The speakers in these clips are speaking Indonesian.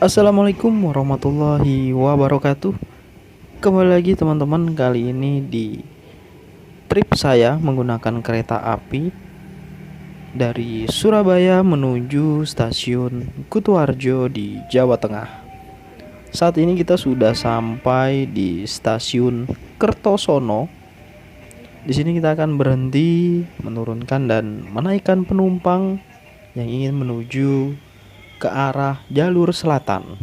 Assalamualaikum warahmatullahi wabarakatuh. Kembali lagi teman-teman, kali ini di trip saya menggunakan kereta api dari Surabaya menuju stasiun Kutoarjo di Jawa Tengah. Saat ini kita sudah sampai di stasiun Kertosono. Di sini kita akan berhenti, menurunkan dan menaikkan penumpang yang ingin menuju ke arah jalur selatan.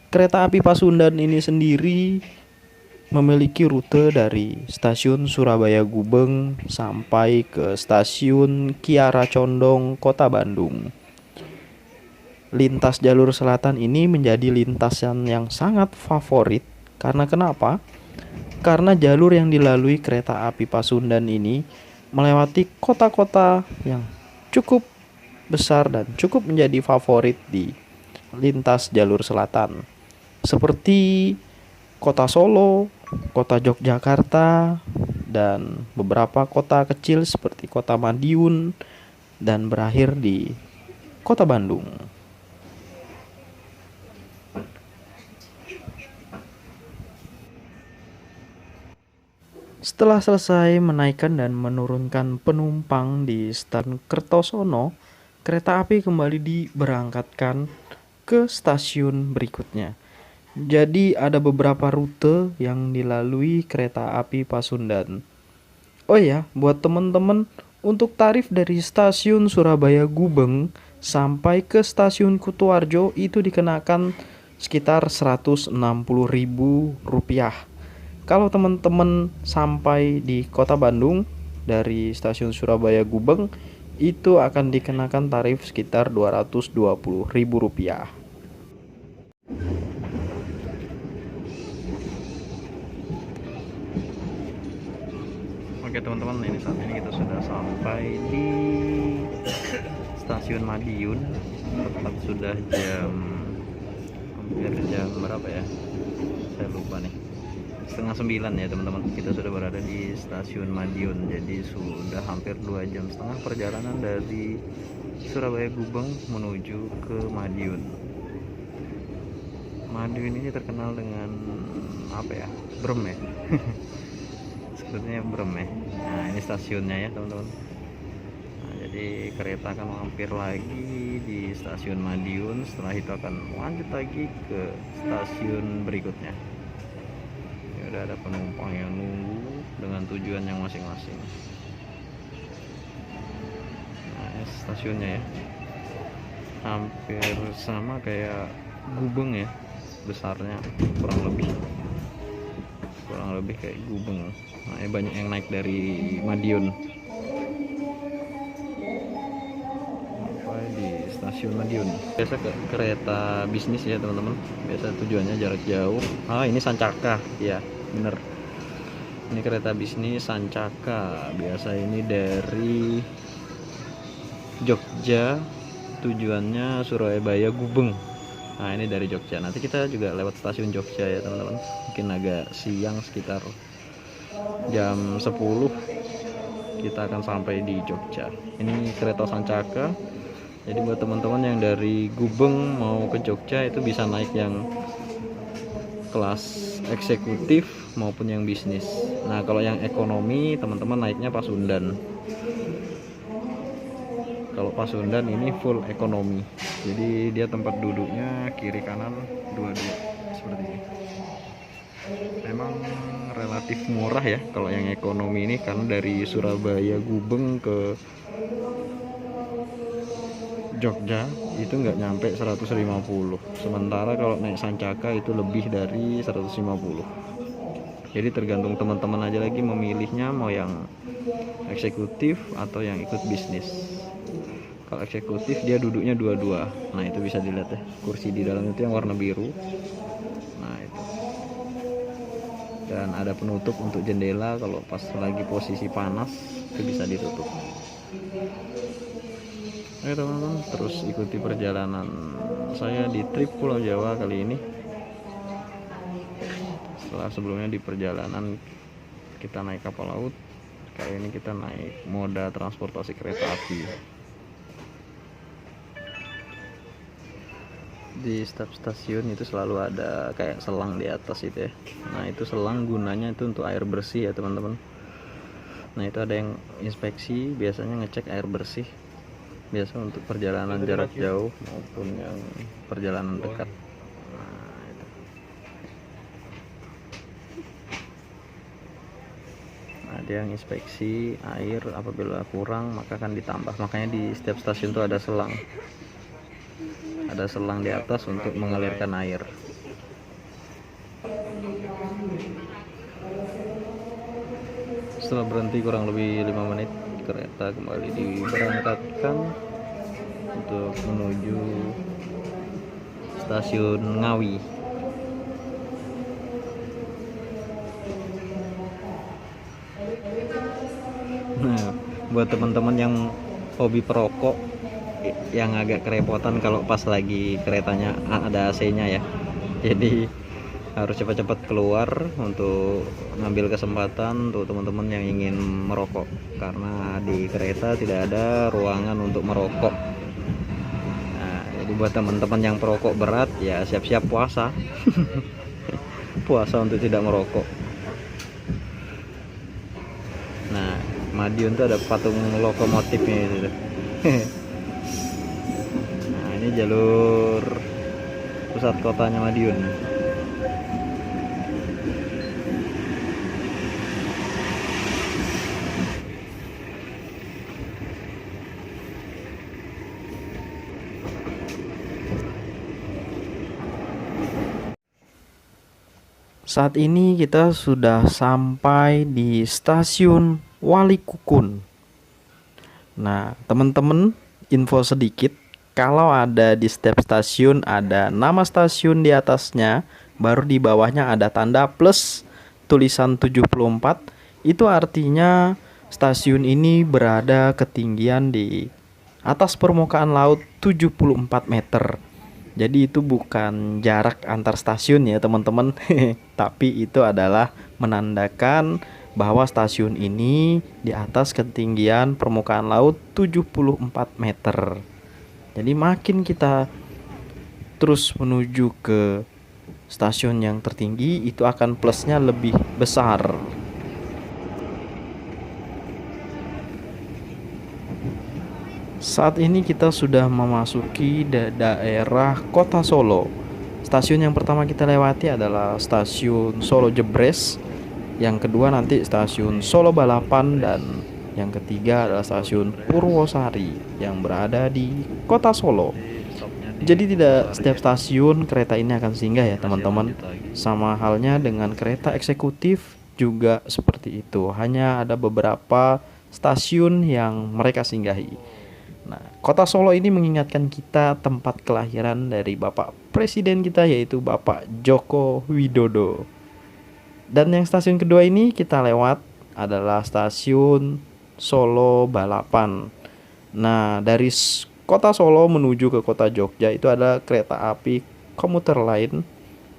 Kereta api Pasundan ini sendiri memiliki rute dari stasiun Surabaya Gubeng sampai ke stasiun Kiara Condong, Kota Bandung. Lintas jalur selatan ini menjadi lintasan yang sangat favorit karena kenapa? Karena jalur yang dilalui kereta api Pasundan ini melewati kota-kota yang cukup besar dan cukup menjadi favorit di lintas jalur selatan, seperti kota Solo, kota Yogyakarta, dan beberapa kota kecil seperti kota Madiun, dan berakhir di kota Bandung. Setelah selesai menaikkan dan menurunkan penumpang di stasiun Kertosono, kereta api kembali diberangkatkan ke stasiun berikutnya. Jadi ada beberapa rute yang dilalui kereta api Pasundan. Oh ya, buat temen-temen, untuk tarif dari stasiun Surabaya Gubeng sampai ke stasiun Kutoarjo itu dikenakan sekitar Rp160.000. Kalau teman-teman sampai di kota Bandung dari stasiun Surabaya Gubeng, itu akan dikenakan tarif sekitar Rp220.000. Oke teman-teman, ini saat ini kita sudah sampai di stasiun Madiun. Tepat sudah hampir jam berapa ya, saya lupa nih, 8:30 ya teman-teman. Kita sudah berada di stasiun Madiun, jadi sudah hampir 2,5 jam perjalanan dari Surabaya Gubeng menuju ke Madiun. Madiun ini terkenal dengan apa ya, brem ya. Sebetulnya brem ya. Nah ini stasiunnya ya teman-teman. Nah, jadi kereta akan mampir lagi di stasiun Madiun, setelah itu akan lanjut lagi ke stasiun berikutnya. Udah ada penumpang yang nunggu dengan tujuan yang masing-masing. Nah, stasiunnya ya hampir sama kayak Gubeng ya, besarnya kurang lebih kayak Gubeng. Nah, banyak yang naik dari Madiun. Sampai di stasiun Madiun. Biasa kereta bisnis ya teman-teman. Biasa tujuannya jarak jauh. Ini Sancaka ya. Bener, ini kereta bisnis Sancaka. Biasa ini dari Jogja, tujuannya Surabaya Gubeng. Nah ini dari Jogja. Nanti kita juga lewat stasiun Jogja ya teman-teman. Mungkin agak siang, sekitar jam 10 kita akan sampai di Jogja. Ini kereta Sancaka. Jadi buat teman-teman yang dari Gubeng mau ke Jogja itu bisa naik yang kelas eksekutif maupun yang bisnis. Nah kalau yang ekonomi teman-teman naiknya Pasundan. Kalau Pasundan ini full ekonomi, jadi dia tempat duduknya kiri kanan dua-dua seperti ini. Memang relatif murah ya kalau yang ekonomi ini, karena dari Surabaya Gubeng ke Jogja itu nggak nyampe 150, sementara kalau naik Sancaka itu lebih dari 150. Jadi tergantung teman-teman aja lagi memilihnya mau yang eksekutif atau yang ikut bisnis. Kalau eksekutif dia duduknya dua-dua. Nah itu bisa dilihat ya, kursi di dalam itu yang warna biru. Nah itu, dan ada penutup untuk jendela kalau pas lagi posisi panas itu bisa ditutup. Oke teman-teman, terus ikuti perjalanan saya di trip Pulau Jawa kali ini. Setelah sebelumnya di perjalanan kita naik kapal laut, kali ini kita naik moda transportasi kereta api. di setiap stasiun itu selalu ada kayak selang di atas itu ya. Nah itu selang gunanya itu untuk air bersih ya teman-teman. Nah itu ada yang inspeksi, biasanya ngecek air bersih, biasa untuk perjalanan jarak jauh maupun yang perjalanan dekat. Nah, itu. Nah, dia yang inspeksi air, apabila kurang maka akan ditambah. Makanya di setiap stasiun itu ada selang. Ada selang di atas untuk mengalirkan air. Setelah berhenti kurang lebih 5 menit, kereta kembali diberangkatkan untuk menuju stasiun Ngawi. Nah, buat teman-teman yang hobi perokok, yang agak kerepotan kalau pas lagi keretanya ada AC-nya ya. Jadi harus cepat-cepat keluar untuk ngambil kesempatan untuk teman-teman yang ingin merokok, karena di kereta tidak ada ruangan untuk merokok. Nah, jadi buat teman-teman yang perokok berat ya siap-siap puasa. Puasa untuk tidak merokok. Nah, Madiun tuh ada patung lokomotifnya itu. Nah, ini jalur pusat kotanya Madiun. Saat ini kita sudah sampai di stasiun Walikukun. Nah, teman-teman, info sedikit, kalau ada di setiap stasiun ada nama stasiun di atasnya, baru di bawahnya ada tanda plus tulisan 74, itu artinya stasiun ini berada ketinggian di atas permukaan laut 74 meter. Jadi itu bukan jarak antar stasiun ya teman-teman. Tapi itu adalah menandakan bahwa stasiun ini di atas ketinggian permukaan laut 74 meter. Jadi makin kita terus menuju ke stasiun yang tertinggi, itu akan plusnya lebih besar. Saat ini kita sudah memasuki daerah Kota Solo. Stasiun yang pertama kita lewati adalah stasiun Solo Jebres, yang kedua nanti stasiun Solo Balapan, dan yang ketiga adalah stasiun Purwosari yang berada di Kota Solo. Jadi tidak setiap stasiun kereta ini akan singgah ya teman-teman. Sama halnya dengan kereta eksekutif juga seperti itu. Hanya ada beberapa stasiun yang mereka singgahi. Nah, Kota Solo ini mengingatkan kita tempat kelahiran dari Bapak Presiden kita, yaitu Bapak Joko Widodo. Dan yang stasiun kedua ini kita lewat adalah stasiun Solo Balapan. Nah, dari Kota Solo menuju ke Kota Jogja itu ada kereta api komuter lain.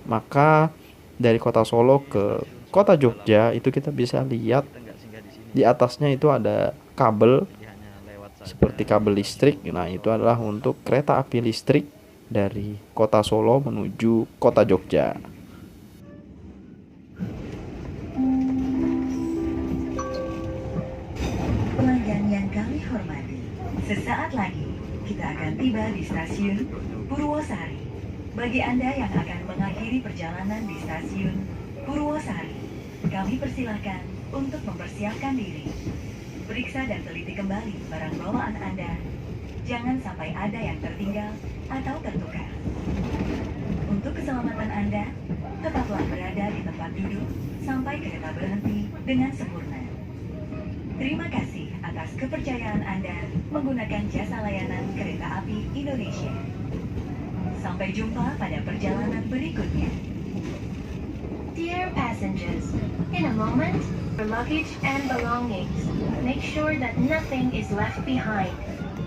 Maka dari Kota Solo ke Kota Jogja itu kita bisa lihat di atasnya itu ada kabel seperti kabel listrik. Nah, itu adalah untuk kereta api listrik dari Kota Solo menuju Kota Jogja. Pelanggan yang kami hormati, sesaat lagi kita akan tiba di stasiun Purwosari. Bagi Anda yang akan mengakhiri perjalanan di stasiun Purwosari, kami persilahkan untuk mempersiapkan diri. Periksa dan teliti kembali barang bawaan Anda. Jangan sampai ada yang tertinggal atau tertukar. Untuk keselamatan Anda, tetaplah berada di tempat duduk sampai kereta berhenti dengan sempurna. Terima kasih atas kepercayaan Anda menggunakan jasa layanan Kereta Api Indonesia. Sampai jumpa pada perjalanan berikutnya. Dear passengers, in a moment, your luggage and belongings. Make sure that nothing is left behind.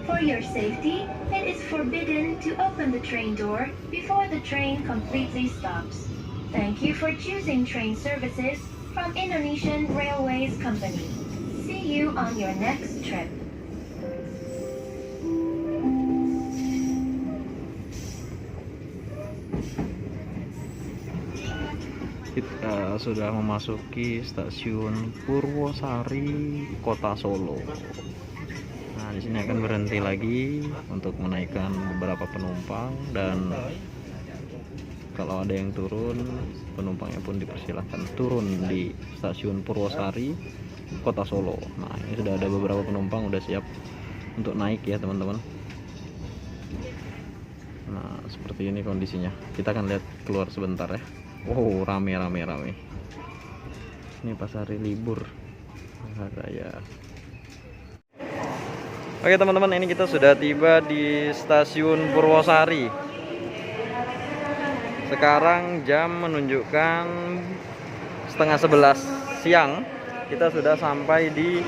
For your safety, it is forbidden to open the train door before the train completely stops. Thank you for choosing train services from Indonesian Railways Company. See you on your next trip. Kita sudah memasuki stasiun Purwosari, Kota Solo. Nah, di sini akan berhenti lagi untuk menaikkan beberapa penumpang, dan kalau ada yang turun, penumpangnya pun dipersilahkan turun di stasiun Purwosari, Kota Solo. Nah, ini sudah ada beberapa penumpang udah siap untuk naik ya teman-teman. Nah, seperti ini kondisinya. Kita akan lihat keluar sebentar ya. Oh, rame. Ini pas hari libur raya. Oke teman-teman, ini kita sudah tiba di stasiun Purwosari. Sekarang jam menunjukkan 10:30 siang. Kita sudah sampai di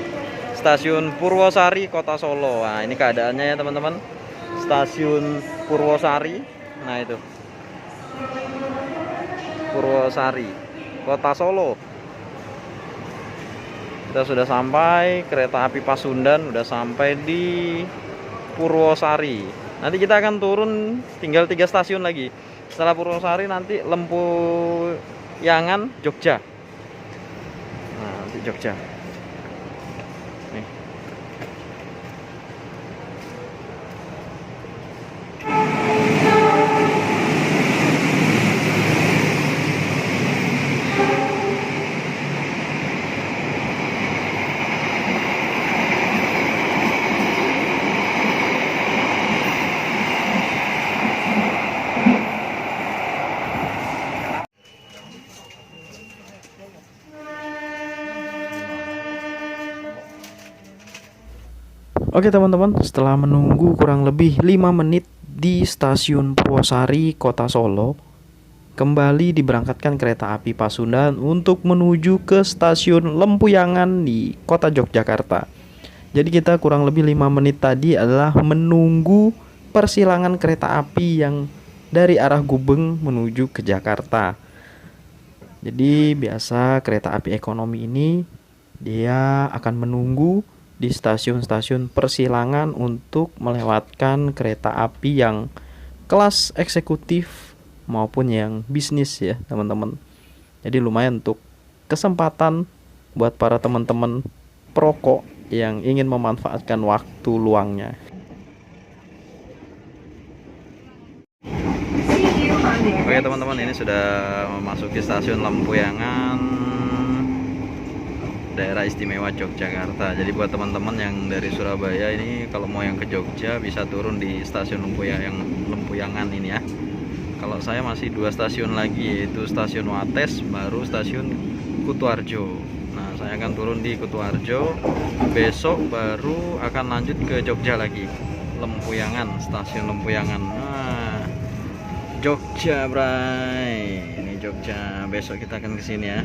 stasiun Purwosari, Kota Solo. Nah, ini keadaannya ya teman-teman. Stasiun Purwosari. Nah, itu Purwosari, Kota Solo. Kita sudah sampai, kereta api Pasundan udah sampai di Purwosari. Nanti kita akan turun, tinggal 3 stasiun lagi. Setelah Purwosari nanti Lempuyangan, Jogja. Nah, nanti Jogja. Nih. Oke teman-teman, setelah menunggu kurang lebih 5 menit di stasiun Purwosari, Kota Solo, kembali diberangkatkan kereta api Pasundan untuk menuju ke stasiun Lempuyangan di Kota Yogyakarta. Jadi kita kurang lebih 5 menit tadi adalah menunggu persilangan kereta api yang dari arah Gubeng menuju ke Jakarta. Jadi biasa kereta api ekonomi ini dia akan menunggu di stasiun-stasiun persilangan untuk melewatkan kereta api yang kelas eksekutif maupun yang bisnis ya teman-teman. Jadi lumayan untuk kesempatan buat para teman-teman perokok yang ingin memanfaatkan waktu luangnya. Oke teman-teman, ini sudah memasuki stasiun Lempuyangan, daerah istimewa Yogyakarta. Jadi buat teman-teman yang dari Surabaya ini kalau mau yang ke Jogja bisa turun di stasiun Lempuyangan ini ya. Kalau saya masih 2 stasiun lagi, yaitu stasiun Wates baru stasiun Kutoarjo. Nah, saya akan turun di Kutoarjo, besok baru akan lanjut ke Jogja lagi. Lempuyangan, stasiun Lempuyangan. Nah, Jogja bray. Ini Jogja, besok kita akan ke sini ya.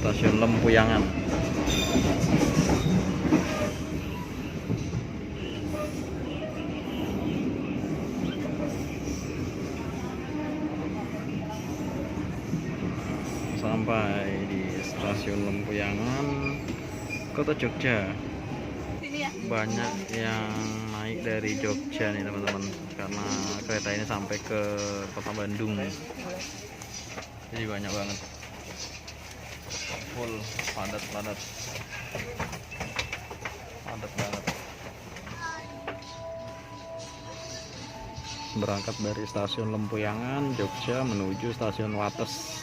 Stasiun Lempuyangan. Sampai di stasiun Lempuyangan, Kota Jogja. Banyak yang naik dari Jogja nih teman-teman, karena kereta ini sampai ke Kota Bandung. Jadi banyak banget. Full, padat banget. Berangkat dari stasiun Lempuyangan, Jogja menuju stasiun Wates.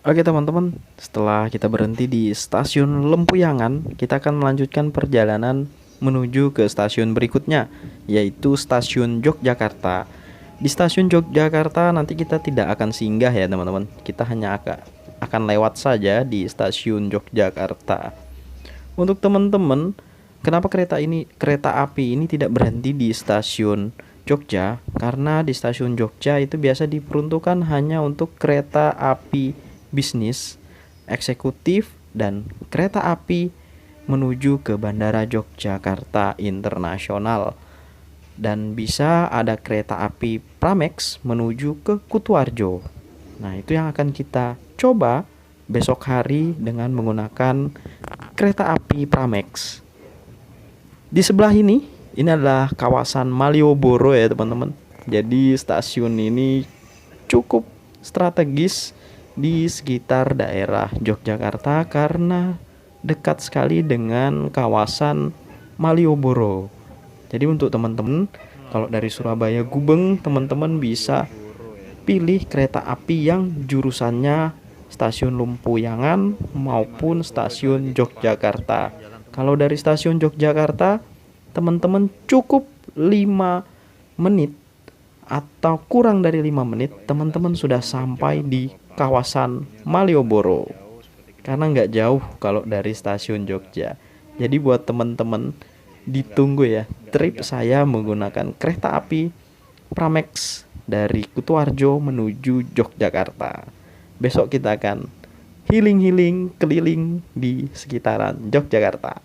Oke teman-teman, setelah kita berhenti di stasiun Lempuyangan, kita akan melanjutkan perjalanan menuju ke stasiun berikutnya, yaitu stasiun Yogyakarta. Di stasiun Yogyakarta nanti kita tidak akan singgah ya teman-teman. Kita hanya akan lewat saja di stasiun Yogyakarta. Untuk teman-teman, kenapa kereta api ini tidak berhenti di stasiun Jogja? Karena di stasiun Jogja itu biasa diperuntukkan hanya untuk kereta api bisnis, eksekutif, dan kereta api menuju ke Bandara Yogyakarta Internasional. Dan bisa ada kereta api Pramex menuju ke Kutoarjo. Nah, itu yang akan kita coba besok hari dengan menggunakan kereta api Pramex. Di sebelah ini adalah kawasan Malioboro ya teman-teman. Jadi stasiun ini cukup strategis di sekitar daerah Yogyakarta karena dekat sekali dengan kawasan Malioboro. Jadi untuk teman-teman kalau dari Surabaya Gubeng, teman-teman bisa pilih kereta api yang jurusannya stasiun Lumpuyangan maupun stasiun Yogyakarta. Kalau dari stasiun Yogyakarta, teman-teman cukup 5 menit atau kurang dari 5 menit, teman-teman sudah sampai di kawasan Malioboro. Karena nggak jauh kalau dari stasiun Jogja. Jadi buat teman-teman ditunggu ya trip saya menggunakan kereta api Pramex dari Kutoarjo menuju Yogyakarta. Besok kita akan healing keliling di sekitaran Yogyakarta.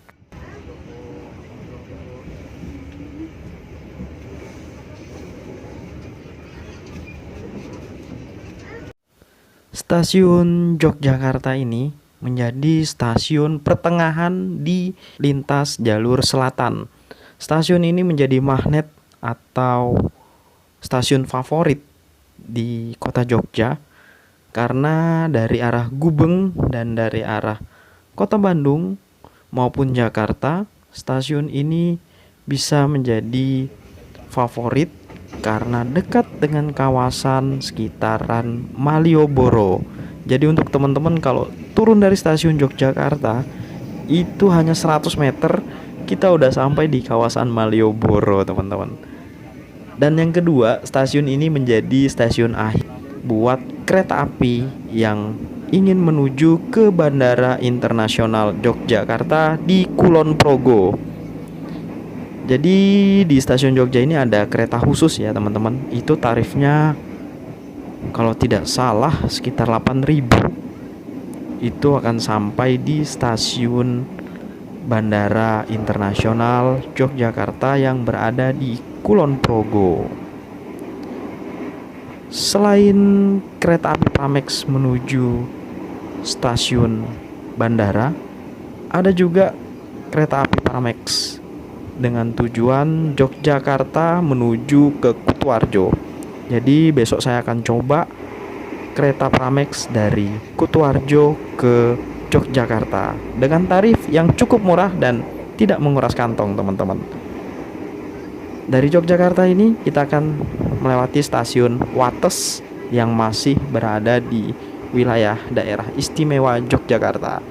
Stasiun Yogyakarta ini menjadi stasiun pertengahan di lintas jalur selatan. Stasiun ini menjadi magnet atau stasiun favorit di kota Jogja karena dari arah Gubeng dan dari arah kota Bandung maupun Jakarta, stasiun ini bisa menjadi favorit karena dekat dengan kawasan sekitaran Malioboro. Jadi untuk teman-teman kalau turun dari stasiun Yogyakarta itu hanya 100 meter kita udah sampai di kawasan Malioboro teman-teman. Dan yang kedua, stasiun ini menjadi stasiun akhir buat kereta api yang ingin menuju ke Bandara Internasional Yogyakarta di Kulon Progo. Jadi di stasiun Jogja ini ada kereta khusus ya teman-teman. Itu tarifnya kalau tidak salah sekitar 8.000. Itu akan sampai di stasiun Bandara Internasional Yogyakarta yang berada di Kulon Progo. Selain kereta api Pramex menuju stasiun bandara, ada juga kereta api Pramex dengan tujuan Yogyakarta menuju ke Kutoarjo. Jadi besok saya akan coba kereta Pramex dari Kutoarjo ke Yogyakarta dengan tarif yang cukup murah dan tidak menguras kantong teman-teman. Dari Yogyakarta ini kita akan melewati stasiun Wates yang masih berada di wilayah daerah istimewa Yogyakarta.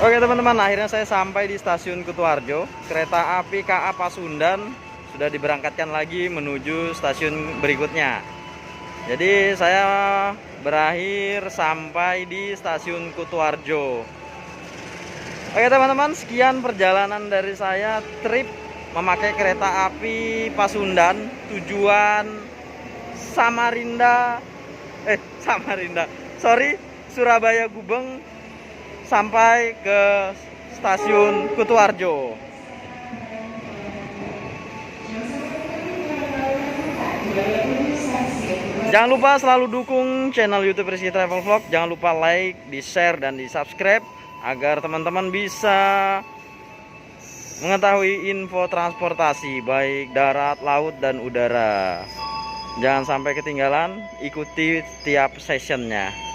Oke teman-teman, akhirnya saya sampai di stasiun Kutoarjo. Kereta api KA Pasundan sudah diberangkatkan lagi menuju stasiun berikutnya. Jadi saya berakhir sampai di stasiun Kutoarjo. Oke teman-teman, sekian perjalanan dari saya trip memakai kereta api Pasundan tujuan Surabaya Gubeng sampai ke stasiun Kutoarjo. Jangan lupa selalu dukung channel YouTube Rizky Travel Vlog. Jangan lupa like, di share dan di subscribe agar teman-teman bisa mengetahui info transportasi baik darat, laut, dan udara. Jangan sampai ketinggalan, ikuti tiap sessionnya.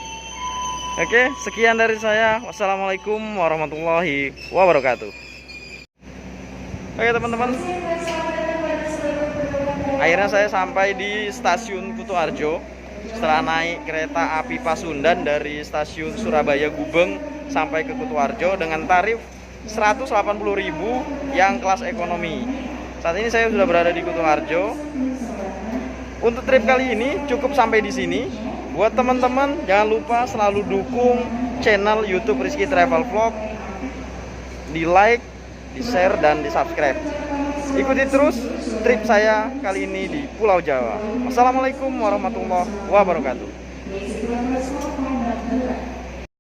Oke, sekian dari saya. Wassalamualaikum warahmatullahi wabarakatuh. Oke teman-teman, akhirnya saya sampai di stasiun Kutoarjo setelah naik kereta api Pasundan dari stasiun Surabaya Gubeng sampai ke Kutoarjo dengan tarif 180.000 yang kelas ekonomi. Saat ini saya sudah berada di Kutoarjo. Untuk trip kali ini cukup sampai di sini. Buat teman-teman jangan lupa selalu dukung channel YouTube Rizky Travel Vlog, di like, di share, dan di subscribe. Ikuti terus trip saya kali ini di Pulau Jawa. Wassalamualaikum warahmatullahi wabarakatuh.